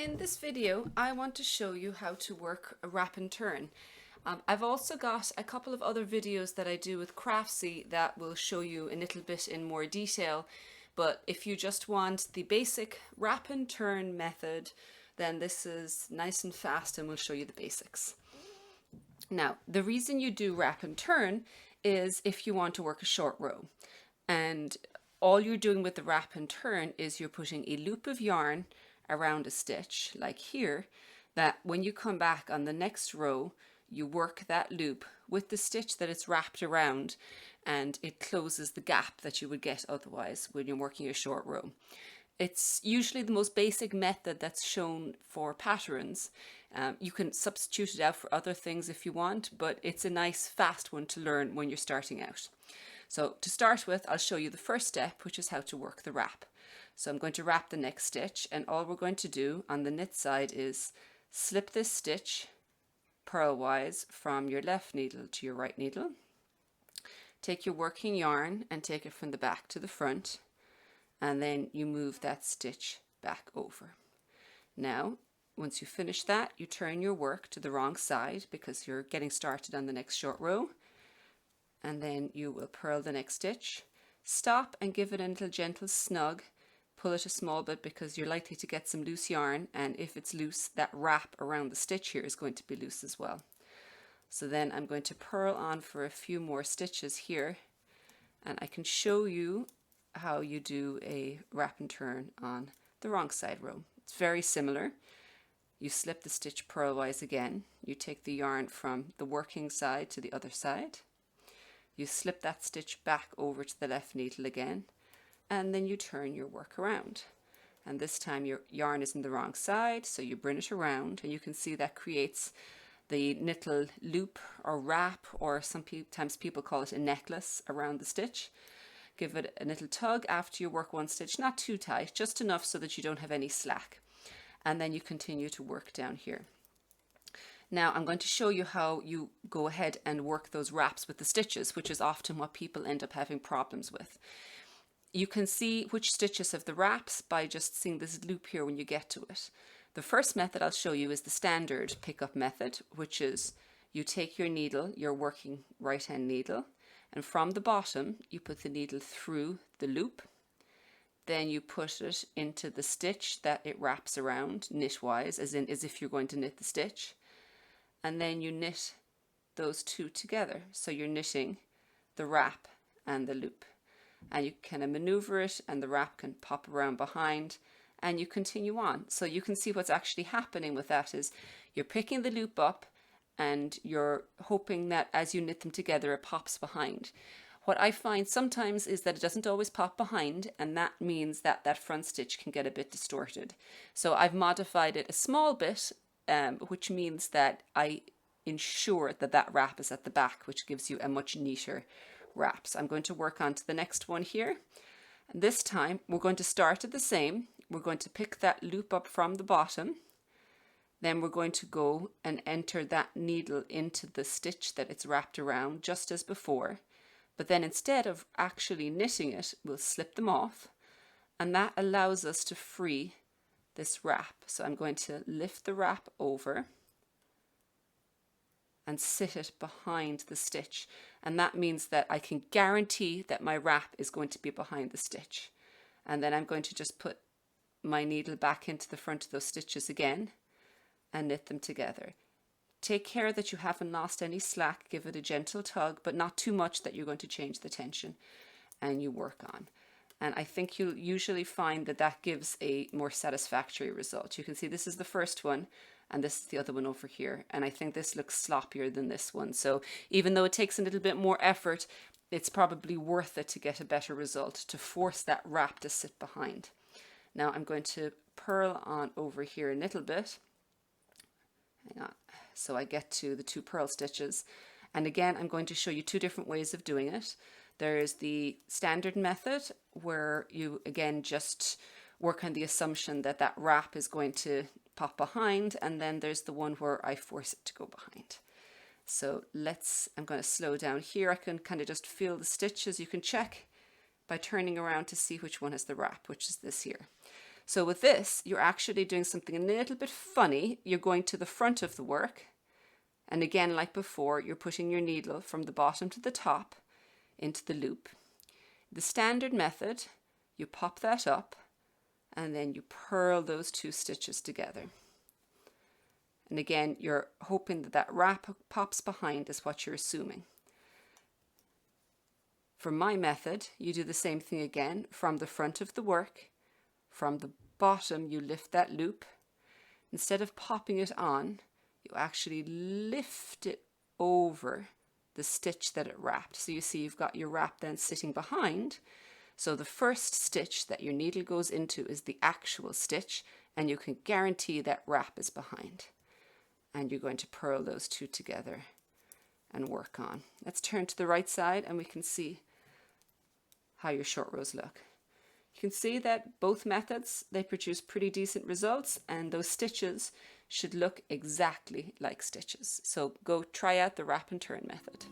In this video, I want to show you how to work a wrap and turn. I've also got a couple of other videos that I do with Craftsy that will show you a little bit in more detail, but if you just want the basic wrap and turn method, then this is nice and fast and we'll show you the basics. Now, the reason you do wrap and turn is if you want to work a short row, and all you're doing with the wrap and turn is you're putting a loop of yarn around a stitch like here, that when you come back on the next row you work that loop with the stitch that it's wrapped around, and it closes the gap that you would get otherwise when you're working a short row. It's usually the most basic method that's shown for patterns. You can substitute it out for other things if you want, but it's a nice fast one to learn when you're starting out. So to start with, I'll show you the first step, which is how to work the wrap. So I'm going to wrap the next stitch, and all we're going to do on the knit side is slip this stitch purlwise from your left needle to your right needle. Take your working yarn and take it from the back to the front, and then you move that stitch back over. Now, once you finish that, you turn your work to the wrong side because you're getting started on the next short row, and then you will purl the next stitch, stop and give it a little gentle snug. Pull it a small bit because you're likely to get some loose yarn, and if it's loose, that wrap around the stitch here is going to be loose as well. So then I'm going to purl on for a few more stitches here, and I can show you how you do a wrap and turn on the wrong side row. It's very similar. You slip the stitch purlwise again, you take the yarn from the working side to the other side, you slip that stitch back over to the left needle again, and then you turn your work around. And this time your yarn is in the wrong side, so you bring it around, and you can see that creates the little loop or wrap, or sometimes people call it a necklace around the stitch. Give it a little tug after you work one stitch, not too tight, just enough so that you don't have any slack. And then you continue to work down here. Now I'm going to show you how you go ahead and work those wraps with the stitches, which is often what people end up having problems with. You can see which stitches have the wraps by just seeing this loop here when you get to it. The first method I'll show you is the standard pickup method, which is you take your needle, your working right hand needle, and from the bottom you put the needle through the loop. Then you put it into the stitch that it wraps around knitwise, as if you're going to knit the stitch. And then you knit those two together. So you're knitting the wrap and the loop. And you kind of maneuver it, and the wrap can pop around behind, and you continue on. So you can see what's actually happening with that is you're picking the loop up and you're hoping that as you knit them together it pops behind. What I find sometimes is that it doesn't always pop behind, and that means that that front stitch can get a bit distorted. So I've modified it a small bit, which means that I ensure that that wrap is at the back, which gives you a much neater wraps. I'm going to work on to the next one here. And this time we're going to start at the same. We're going to pick that loop up from the bottom. Then we're going to go and enter that needle into the stitch that it's wrapped around just as before. But then instead of actually knitting it, we'll slip them off. And that allows us to free this wrap. So I'm going to lift the wrap over and sit it behind the stitch, and that means that I can guarantee that my wrap is going to be behind the stitch. And then I'm going to just put my needle back into the front of those stitches again and knit them together. Take care that you haven't lost any slack. Give it a gentle tug, but not too much that you're going to change the tension, and you work on. And I think you'll usually find that that gives a more satisfactory result. You can see this is the first one, and this is the other one over here, and I think this looks sloppier than this one. So even though it takes a little bit more effort, it's probably worth it to get a better result, to force that wrap to sit behind. Now I'm going to purl on over here a little bit. Hang on. So I get to the two purl stitches, and again I'm going to show you two different ways of doing it. There's the standard method where you again just work on the assumption that that wrap is going to pop behind, and then there's the one where I force it to go behind. So I'm going to slow down here. I can kind of just feel the stitches. You can check by turning around to see which one has the wrap, which is this here. So with this, you're actually doing something a little bit funny. You're going to the front of the work. And again, like before, you're putting your needle from the bottom to the top into the loop. The standard method, you pop that up and then you purl those 2 stitches together. And again, you're hoping that that wrap pops behind is what you're assuming. For my method, you do the same thing again from the front of the work. From the bottom, you lift that loop. Instead of popping it on, you actually lift it over the stitch that it wrapped. So you see you've got your wrap then sitting behind. So the first stitch that your needle goes into is the actual stitch, and you can guarantee that wrap is behind. And you're going to purl those 2 together and work on. Let's turn to the right side and we can see how your short rows look. You can see that both methods, they produce pretty decent results, and those stitches should look exactly like stitches. So go try out the wrap and turn method.